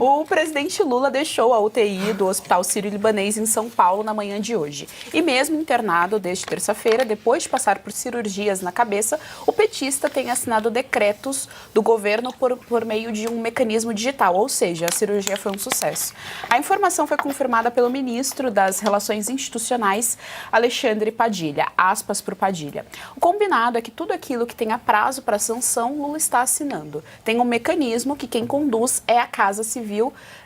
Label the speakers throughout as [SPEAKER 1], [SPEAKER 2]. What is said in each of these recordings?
[SPEAKER 1] O presidente Lula deixou a UTI do Hospital Sírio-Libanês em São Paulo na manhã de hoje. E mesmo internado desde terça-feira, depois de passar por cirurgias na cabeça, o petista tem assinado decretos do governo por meio de um mecanismo digital, ou seja, a cirurgia foi um sucesso. A informação foi confirmada pelo ministro das Relações Institucionais, Alexandre Padilha, aspas por Padilha. O combinado é que tudo aquilo que tenha prazo para sanção, Lula está assinando. Tem um mecanismo que quem conduz é a Casa Civil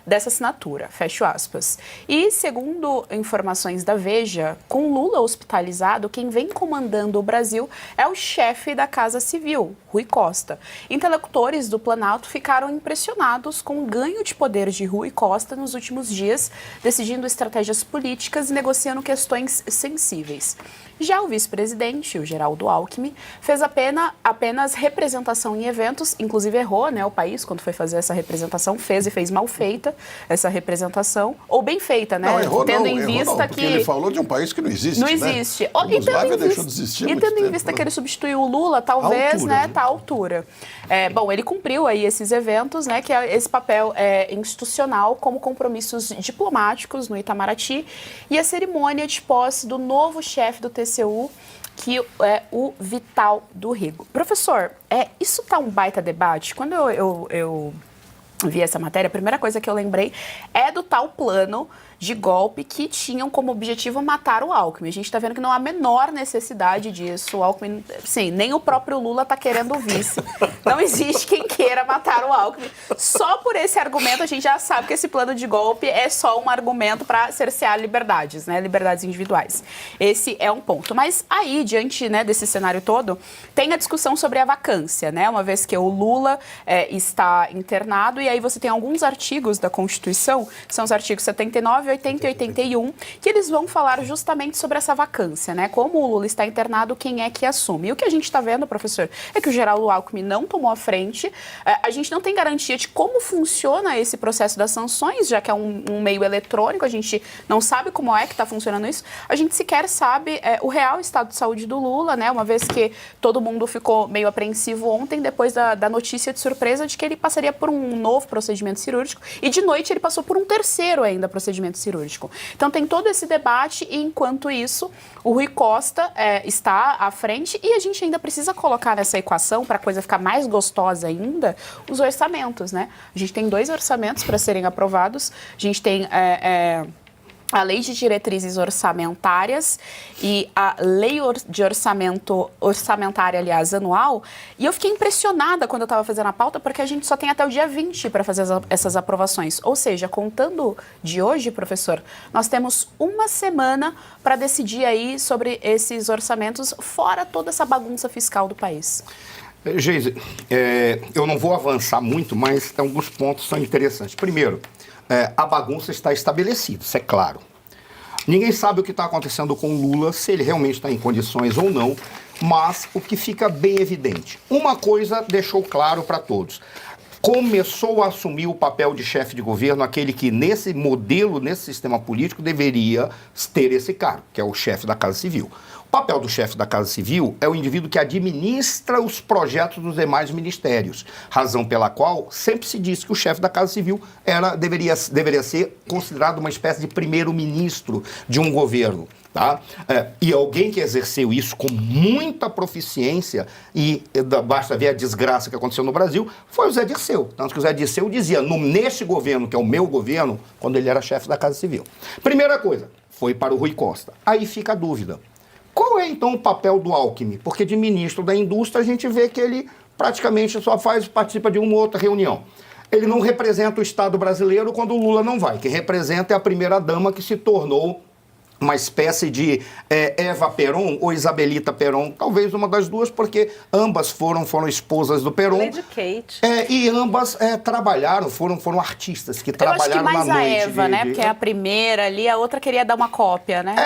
[SPEAKER 1] dessa assinatura, fecho aspas. E, segundo informações da Veja, com Lula hospitalizado, quem vem comandando o Brasil é o chefe da Casa Civil, Rui Costa. Interlocutores do Planalto ficaram impressionados com o ganho de poder de Rui Costa nos últimos dias, decidindo estratégias políticas e negociando questões sensíveis. Já o vice-presidente, o Geraldo Alckmin, fez apenas representação em eventos, inclusive errou, né, o país, quando foi fazer essa representação, fez mal feita essa representação, ou bem feita, né?
[SPEAKER 2] Não, errou
[SPEAKER 1] tendo
[SPEAKER 2] não,
[SPEAKER 1] em
[SPEAKER 2] errou
[SPEAKER 1] vista
[SPEAKER 2] não, porque
[SPEAKER 1] que
[SPEAKER 2] ele falou de um país que não existe,
[SPEAKER 1] não existe.
[SPEAKER 2] Né?
[SPEAKER 1] E
[SPEAKER 2] tendo
[SPEAKER 1] em vista que ele substituiu o Lula, talvez,
[SPEAKER 2] altura,
[SPEAKER 1] né, tá à altura. Bom, ele cumpriu aí esses eventos, né, que é esse papel institucional como compromissos diplomáticos no Itamaraty e a cerimônia de posse do novo chefe do TCU, que é o Vital do Rego. Professor, isso tá um baita debate. Quando eu vi essa matéria, a primeira coisa que eu lembrei é do tal plano de golpe que tinham como objetivo matar o Alckmin. A gente está vendo que não há a menor necessidade disso. O Alckmin, sim, nem o próprio Lula está querendo o vice. Não existe quem queira matar o Alckmin. Só por esse argumento a gente já sabe que esse plano de golpe é só um argumento para cercear liberdades, né? Liberdades individuais. Esse é um ponto. Mas aí, diante, né, desse cenário todo, tem a discussão sobre a vacância, né? Uma vez que o Lula está internado, e aí você tem alguns artigos da Constituição, que são os artigos 79, 80 e 81, que eles vão falar justamente sobre essa vacância, né? Como o Lula está internado, quem é que assume? E o que a gente está vendo, professor, é que o Geraldo Alckmin não tomou a frente, a gente não tem garantia de como funciona esse processo das sanções, já que é um meio eletrônico, a gente não sabe como é que está funcionando isso, a gente sequer sabe o real estado de saúde do Lula, né? Uma vez que todo mundo ficou meio apreensivo ontem, depois da notícia de surpresa de que ele passaria por um novo procedimento cirúrgico, e de noite ele passou por um terceiro ainda procedimento cirúrgico. Então tem todo esse debate e, enquanto isso, o Rui Costa está à frente e a gente ainda precisa colocar nessa equação, para a coisa ficar mais gostosa ainda, os orçamentos, né? A gente tem 2 orçamentos para serem aprovados, a gente tem a Lei de Diretrizes Orçamentárias e a Lei de Orçamentária, aliás, anual. E eu fiquei impressionada quando eu estava fazendo a pauta, porque a gente só tem até o dia 20 para fazer essas aprovações. Ou seja, contando de hoje, professor, nós temos uma semana para decidir aí sobre esses orçamentos, fora toda essa bagunça fiscal do país.
[SPEAKER 3] Geise, eu não vou avançar muito, mas alguns pontos são interessantes. Primeiro, a bagunça está estabelecida, isso é claro. Ninguém sabe o que está acontecendo com o Lula, se ele realmente está em condições ou não, mas o que fica bem evidente. Uma coisa deixou claro para todos. Começou a assumir o papel de chefe de governo aquele que nesse modelo, nesse sistema político, deveria ter esse cargo, que é o chefe da Casa Civil. O papel do chefe da Casa Civil é o indivíduo que administra os projetos dos demais ministérios, razão pela qual sempre se disse que o chefe da Casa Civil deveria ser considerado uma espécie de primeiro-ministro de um governo. Tá? E alguém que exerceu isso com muita proficiência, e basta ver a desgraça que aconteceu no Brasil, foi o Zé Dirceu. Tanto que o Zé Dirceu dizia, neste governo, que é o meu governo, quando ele era chefe da Casa Civil. Primeira coisa, foi para o Rui Costa. Aí fica a dúvida. Qual é, então, o papel do Alckmin? Porque de ministro da Indústria a gente vê que ele praticamente só participa de uma ou outra reunião. Ele não representa o Estado brasileiro quando o Lula não vai. Quem representa é a primeira-dama, que se tornou uma espécie de Eva Peron ou Isabelita Peron, talvez uma das duas, porque ambas foram esposas do Peron.
[SPEAKER 1] Lady Kate.
[SPEAKER 3] E ambas trabalharam, foram artistas que trabalharam na noite.
[SPEAKER 1] Eu acho que mais a Eva, né? Porque é a primeira ali, a outra queria dar uma cópia, né?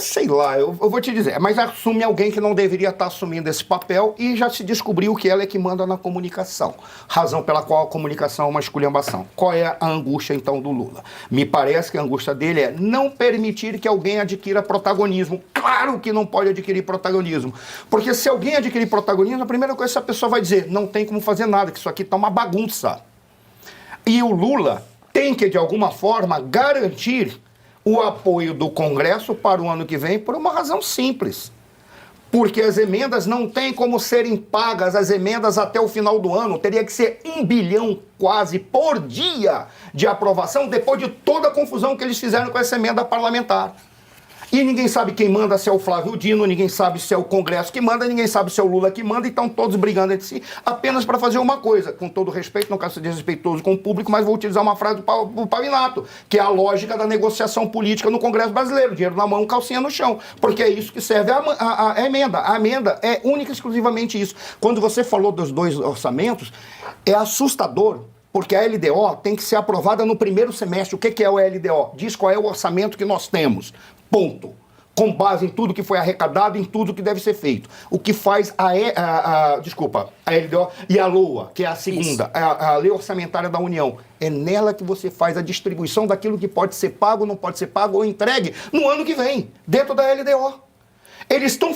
[SPEAKER 3] Sei lá, eu vou te dizer, mas assume alguém que não deveria estar assumindo esse papel e já se descobriu que ela é que manda na comunicação. Razão pela qual a comunicação é uma esculhambação. Qual é a angústia, então, do Lula? Me parece que a angústia dele é não permitir que alguém adquira protagonismo. Claro que não pode adquirir protagonismo. Porque se alguém adquirir protagonismo, a primeira coisa que essa pessoa vai dizer, não tem como fazer nada, que isso aqui tá uma bagunça. E o Lula tem que, de alguma forma, garantir o apoio do Congresso para o ano que vem por uma razão simples. Porque as emendas não têm como serem pagas, as emendas até o final do ano. Teria que ser 1 bilhão quase por dia de aprovação, depois de toda a confusão que eles fizeram com essa emenda parlamentar. E ninguém sabe quem manda, se é o Flávio Dino, ninguém sabe se é o Congresso que manda, ninguém sabe se é o Lula que manda, e estão todos brigando entre si, apenas para fazer uma coisa, com todo respeito, não quero ser desrespeitoso com o público, mas vou utilizar uma frase do Pavinato, que é a lógica da negociação política no Congresso brasileiro, dinheiro na mão, calcinha no chão, porque é isso que serve a emenda. A emenda é única e exclusivamente isso. Quando você falou dos 2 orçamentos, é assustador, porque a LDO tem que ser aprovada no primeiro semestre. O que é o LDO? Diz qual é o orçamento que nós temos. Ponto. Com base em tudo que foi arrecadado, em tudo que deve ser feito. O que faz a LDO e a LOA, que é a segunda, a Lei Orçamentária da União. É nela que você faz a distribuição daquilo que pode ser pago, não pode ser pago ou entregue no ano que vem, dentro da LDO. Eles estão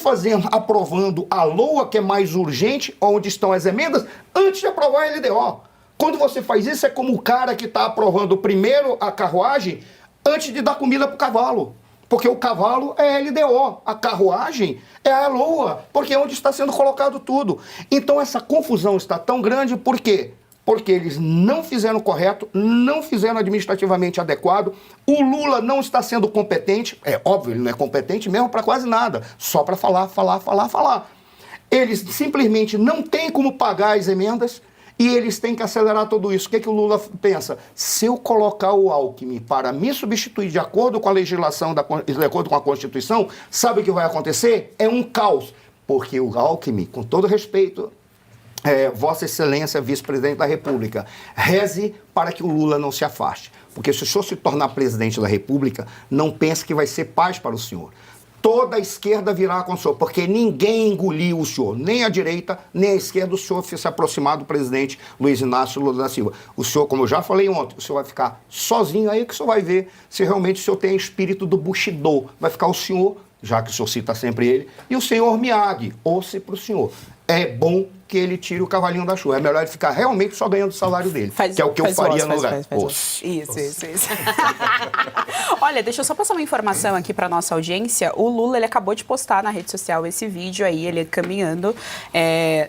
[SPEAKER 3] aprovando a LOA, que é mais urgente, onde estão as emendas, antes de aprovar a LDO. Quando você faz isso, é como o cara que está aprovando primeiro a carruagem antes de dar comida para o cavalo. Porque o cavalo é a LDO, a carruagem é a LOA, porque é onde está sendo colocado tudo. Então essa confusão está tão grande, por quê? Porque eles não fizeram correto, não fizeram administrativamente adequado, o Lula não está sendo competente, é óbvio, ele não é competente mesmo para quase nada, só para falar. Eles simplesmente não têm como pagar as emendas, e eles têm que acelerar tudo isso. O que o Lula pensa? Se eu colocar o Alckmin para me substituir de acordo com a legislação, de acordo com a Constituição, sabe o que vai acontecer? É um caos. Porque o Alckmin, com todo respeito, Vossa Excelência, vice-presidente da República, reze para que o Lula não se afaste. Porque se o senhor se tornar presidente da República, não pense que vai ser paz para o senhor. Toda a esquerda virá com o senhor, porque ninguém engoliu o senhor, nem a direita, nem a esquerda, o senhor se aproximar do presidente Luiz Inácio Lula da Silva. O senhor, como eu já falei ontem, o senhor vai ficar sozinho aí que o senhor vai ver se realmente o senhor tem espírito do Bushido. Vai ficar o senhor, já que o senhor cita sempre ele, e o senhor Miyagi, ouça para o senhor. É bom que ele tire o cavalinho da chuva. É melhor ele ficar realmente só ganhando o salário dele, que é o que eu faria no lugar.
[SPEAKER 1] Isso. Olha, deixa eu só passar uma informação aqui para nossa audiência. O Lula, ele acabou de postar na rede social esse vídeo aí, ele caminhando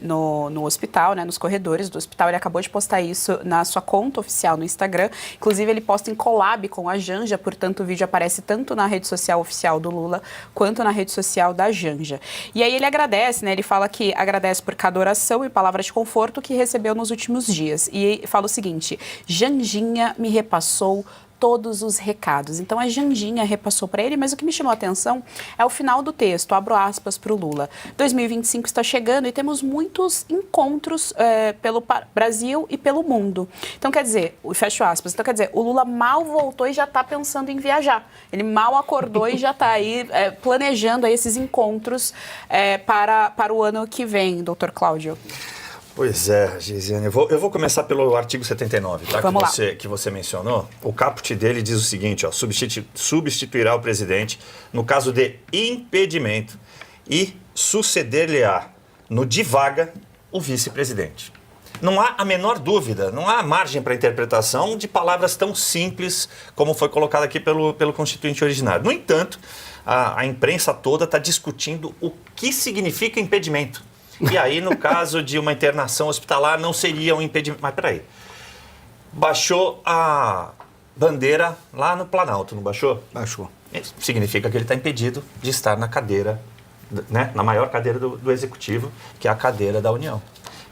[SPEAKER 1] no hospital, né, nos corredores do hospital. Ele acabou de postar isso na sua conta oficial no Instagram. Inclusive, ele posta em collab com a Janja, portanto, o vídeo aparece tanto na rede social oficial do Lula quanto na rede social da Janja. E aí ele agradece, né? Ele fala que agradece por cada oração e palavras de conforto que recebeu nos últimos dias. E fala o seguinte: Janjinha me repassou todos os recados. Então a Jandinha repassou para ele, mas o que me chamou a atenção é o final do texto, abro aspas para o Lula. 2025 está chegando e temos muitos encontros pelo Brasil e pelo mundo. Então quer dizer, fecho aspas, então quer dizer, o Lula mal voltou e já está pensando em viajar. Ele mal acordou e já está aí planejando aí esses encontros para o ano que vem, doutor Cláudio.
[SPEAKER 4] Pois é, Geisiane. Eu vou começar pelo artigo 79, tá? Que você mencionou. O caput dele diz o seguinte, ó, substituirá o presidente no caso de impedimento e suceder-lhe-á no de vaga o vice-presidente. Não há a menor dúvida, não há margem para interpretação de palavras tão simples como foi colocado aqui pelo Constituinte originário. No entanto, a imprensa toda está discutindo o que significa impedimento. E aí, no caso de uma internação hospitalar, não seria um impedimento. Mas peraí, baixou a bandeira lá no Planalto, não baixou?
[SPEAKER 3] Baixou.
[SPEAKER 4] Isso significa que ele está impedido de estar na cadeira, né, na maior cadeira do Executivo, que é a cadeira da União.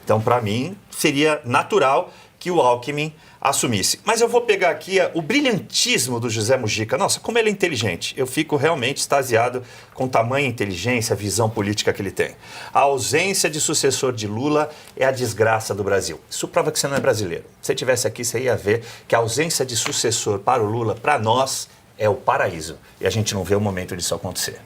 [SPEAKER 4] Então, para mim, seria natural que o Alckmin assumisse. Mas eu vou pegar aqui o brilhantismo do José Mujica. Nossa, como ele é inteligente. Eu fico realmente extasiado com tamanha inteligência, visão política que ele tem. A ausência de sucessor de Lula é a desgraça do Brasil. Isso prova que você não é brasileiro. Se você estivesse aqui, você ia ver que a ausência de sucessor para o Lula, para nós, é o paraíso. E a gente não vê o momento disso acontecer.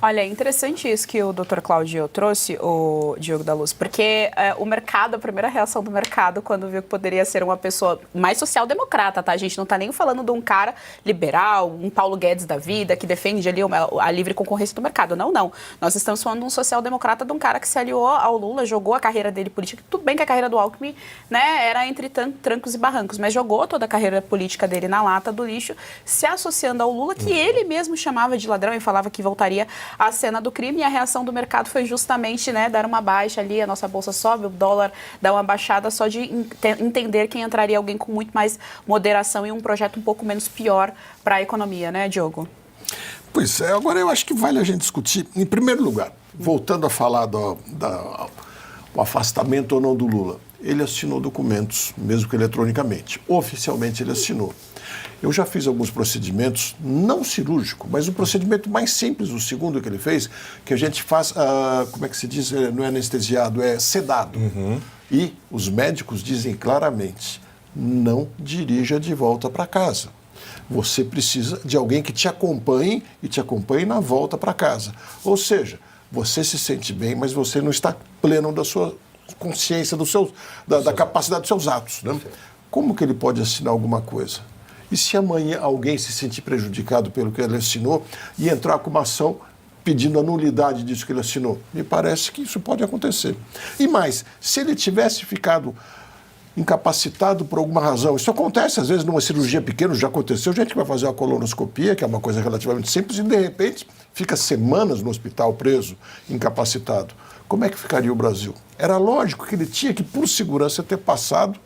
[SPEAKER 1] Olha, é interessante isso que o Dr. Cláudio trouxe, o Diogo da Luz, porque o mercado, a primeira reação do mercado quando viu que poderia ser uma pessoa mais social-democrata, tá? A gente não tá nem falando de um cara liberal, um Paulo Guedes da vida, que defende ali a livre concorrência do mercado. Não, não. Nós estamos falando de um social-democrata, de um cara que se aliou ao Lula, jogou a carreira dele política. Tudo bem que a carreira do Alckmin, né, era entre trancos e barrancos, mas jogou toda a carreira política dele na lata do lixo, se associando ao Lula, que ele mesmo chamava de ladrão e falava que voltaria à cena do crime, e a reação do mercado foi justamente, né, dar uma baixa ali, a nossa bolsa sobe, o dólar dá uma baixada só de entender que entraria alguém com muito mais moderação e um projeto um pouco menos pior para a economia, né, Diogo?
[SPEAKER 2] Pois é, agora eu acho que vale a gente discutir, em primeiro lugar, voltando a falar do afastamento ou não do Lula, ele assinou documentos, mesmo que eletronicamente, oficialmente ele assinou. Eu já fiz alguns procedimentos, não cirúrgico, mas um procedimento mais simples, o segundo que ele fez, que a gente faz, como é que se diz, não é anestesiado, é sedado. E os médicos dizem claramente, não dirija de volta para casa. Você precisa de alguém que te acompanhe e te acompanhe na volta para casa. Ou seja, você se sente bem, mas você não está pleno da sua consciência, da capacidade dos seus atos. Né? Como que ele pode assinar alguma coisa? E se amanhã alguém se sentir prejudicado pelo que ele assinou e entrar com uma ação pedindo a nulidade disso que ele assinou? Me parece que isso pode acontecer. E mais, se ele tivesse ficado incapacitado por alguma razão, isso acontece às vezes numa cirurgia pequena, já aconteceu, gente que vai fazer uma colonoscopia, que é uma coisa relativamente simples, e de repente fica semanas no hospital preso, incapacitado. Como é que ficaria o Brasil? Era lógico que ele tinha que, por segurança, ter passado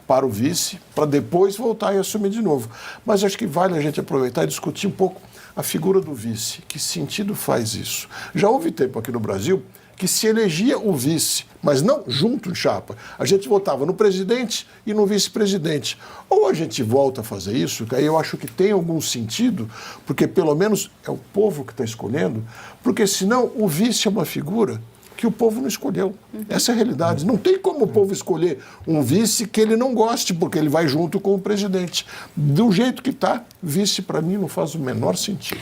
[SPEAKER 2] para o vice, para depois voltar e assumir de novo. Mas acho que vale a gente aproveitar e discutir um pouco a figura do vice. Que sentido faz isso? Já houve tempo aqui no Brasil que se elegia o vice, mas não junto em chapa. A gente votava no presidente e no vice-presidente. Ou a gente volta a fazer isso, que aí eu acho que tem algum sentido, porque pelo menos é o povo que está escolhendo, porque senão o vice é uma figura que o povo não escolheu. Essa é a realidade. Não tem como o povo escolher um vice que ele não goste, porque ele vai junto com o presidente. Do jeito que está, vice para mim não faz o menor sentido.